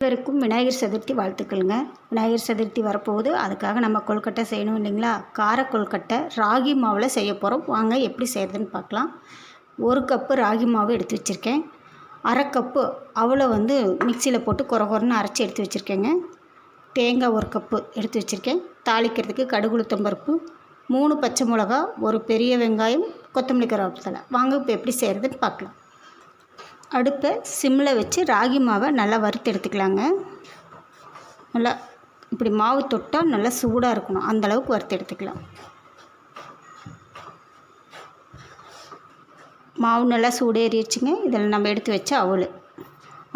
அனைவருக்கும் விநாயகர் சதுர்த்தி வாழ்த்துக்கள்ங்க. விநாயகர் சதுர்த்தி வரப்போகுது. அதுக்காக நம்ம கொழுக்கட்டை செய்யணும் இல்லைங்களா? கார கொழுக்கட்டை ராகி மாவில் செய்ய போகிறோம். வாங்க எப்படி செய்கிறதுன்னு பார்க்கலாம். 1 கப்பு ராகி மாவு எடுத்து வச்சுருக்கேன். 1/2 கப்பு அவளை மிக்சியில் போட்டு கொரன்னு அரைச்சி எடுத்து வச்சுருக்கேங்க. தேங்காய் 1 கப்பு எடுத்து வச்சுருக்கேன். தாளிக்கிறதுக்கு கடுகு உளுத்தம் பருப்பு, 3 பச்சை மிளகா, 1 பெரிய வெங்காயம், கொத்தமல்லி கருவேப்பிலை. வாங்க இப்போ எப்படி செய்கிறதுன்னு பார்க்கலாம். அடுப்பை சிம்மில் வச்சு ராகி மாவை நல்லா வறுத்து எடுத்துக்கலாங்க. நல்லா இப்படி மாவு தொட்டால் நல்லா சூடாக இருக்கணும், அந்தளவுக்கு வறுத்து எடுத்துக்கலாம். மாவு நல்லா சூடேறிடுச்சுங்க. இதில் நம்ம எடுத்து வச்ச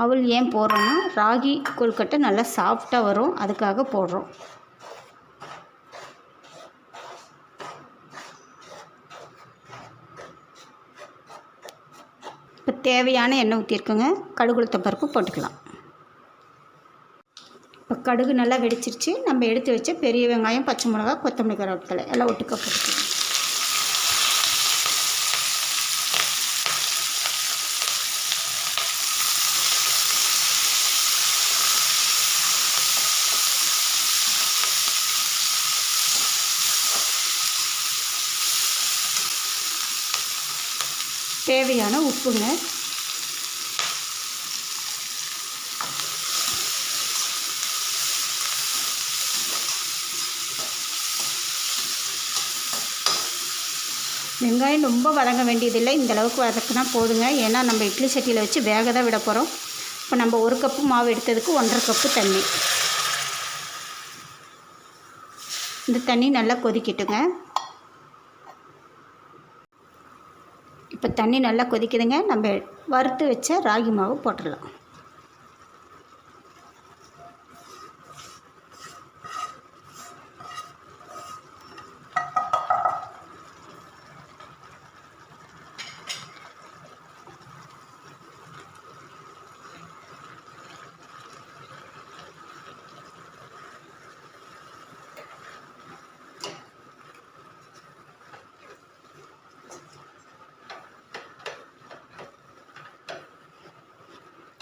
அவல் ஏன் போடுறோன்னா ராகி கொழுக்கட்டை நல்லா சாஃப்டாக வரும், அதுக்காக போடுறோம். இப்போ தேவையான எண்ணெய் ஊற்றிருக்குங்க. கடுகு உளுத்தம் பருப்பு போட்டுக்கலாம். இப்போ கடுகு நல்லா வெடிச்சிருச்சு. நம்ம எடுத்து வச்ச பெரிய வெங்காயம், பச்சை மிளகா, கொத்தமல்லி கருவேப்பிலை எல்லாம் ஒட்டுக்க போட்டுக்கலாம். தேவையான உப்புங்க. வெங்காயம் ரொம்ப வதங்க வேண்டியதில்லை, இந்தளவுக்கு வதக்குனா போதுங்க. ஏன்னா நம்ம இட்லி சட்டியில் வச்சு வேக தான் விட போகிறோம். இப்போ நம்ம 1 கப்பு மாவு எடுத்ததுக்கு 1.5 கப்பு தண்ணி. இந்த தண்ணி நல்லா கொதிக்கட்டுங்க. இப்போ தண்ணி நல்லா கொதிக்குதுங்க. நம்ம வறுத்து வச்ச ராகி மாவு போட்டுடலாம்.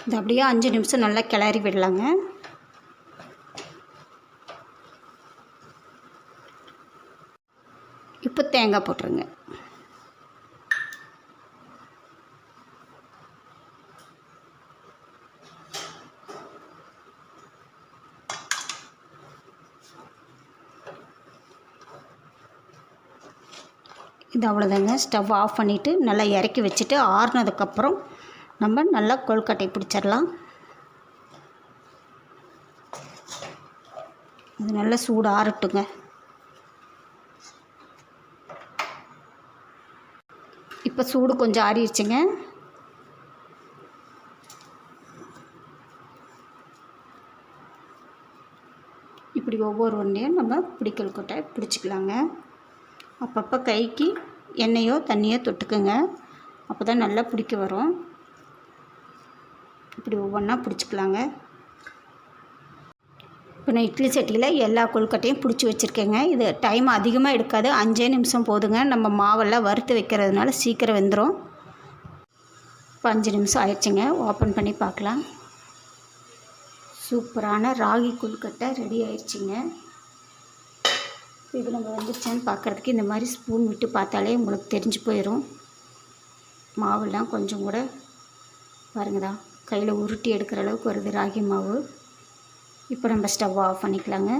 இது அப்படியே 5 நிமிஷம் நல்லா கிளறி விடலாங்க. இப்போ தேங்காய் போட்டுருங்க. இது அவ்வளோதாங்க. ஸ்டவ் ஆஃப் பண்ணிவிட்டு நல்லா இறக்கி வச்சுட்டு ஆறுனதுக்கப்புறம் நம்ம நல்லா கொழுக்கட்டை பிடிச்சிடலாம். அது நல்லா சூடு ஆறட்டுங்க. இப்போ சூடு கொஞ்சம் ஆறிடுச்சுங்க. இப்படி ஒவ்வொரு ஒன்றையும் நம்ம கொழுக்கட்டை பிடிச்சிக்கலாங்க. அப்பப்போ கைக்கு எண்ணெயோ தண்ணியோ தொட்டுக்குங்க, அப்போ தான் நல்லா பிடிக்க வரும். இப்படி ஒவ்வொன்றா பிடிச்சிக்கலாங்க. இப்போ நான் இட்லி சட்டியில் எல்லா கொழுக்கட்டையும் பிடிச்சி வச்சுருக்கேங்க. இது டைம் அதிகமாக எடுக்காது, 5 நிமிஷம் போதுங்க. நம்ம மாவெல்லாம் வறுத்து வைக்கிறதுனால சீக்கிரம் வெந்துடும். இப்போ 5 நிமிஷம் ஆயிடுச்சுங்க. ஓப்பன் பண்ணி பார்க்கலாம். சூப்பரான ராகி கொழுக்கட்டை ரெடி ஆயிடுச்சுங்க. இது நம்ம வந்துச்சான்னு பார்க்குறதுக்கு இந்த மாதிரி ஸ்பூன் விட்டு பார்த்தாலே உங்களுக்கு தெரிஞ்சு போயிடும். மாவுலாம் கொஞ்சம் கூட பாருங்கதா, கையில் உருட்டி எடுக்கிற அளவுக்கு வருது ராகி மாவு. இப்போ நம்ம ஸ்டவ் ஆஃப் பண்ணிக்கலாங்க.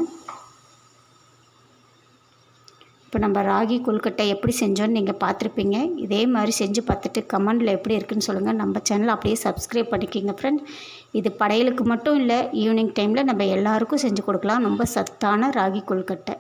இப்போ நம்ம ராகி கொழுக்கட்டை எப்படி செஞ்சோன்னு நீங்கள் பார்த்துருப்பீங்க. இதே மாதிரி செஞ்சு பார்த்துட்டு கமெண்டில் எப்படி இருக்குதுன்னு சொல்லுங்கள். நம்ம சேனலை அப்படியே சப்ஸ்கிரைப் பண்ணிக்கிங்க ஃப்ரெண்ட். இது படையலுக்கு மட்டும் இல்லை, ஈவினிங் டைமில் நம்ம எல்லாருக்கும் செஞ்சு கொடுக்கலாம். ரொம்ப சத்தான ராகி கொழுக்கட்டை.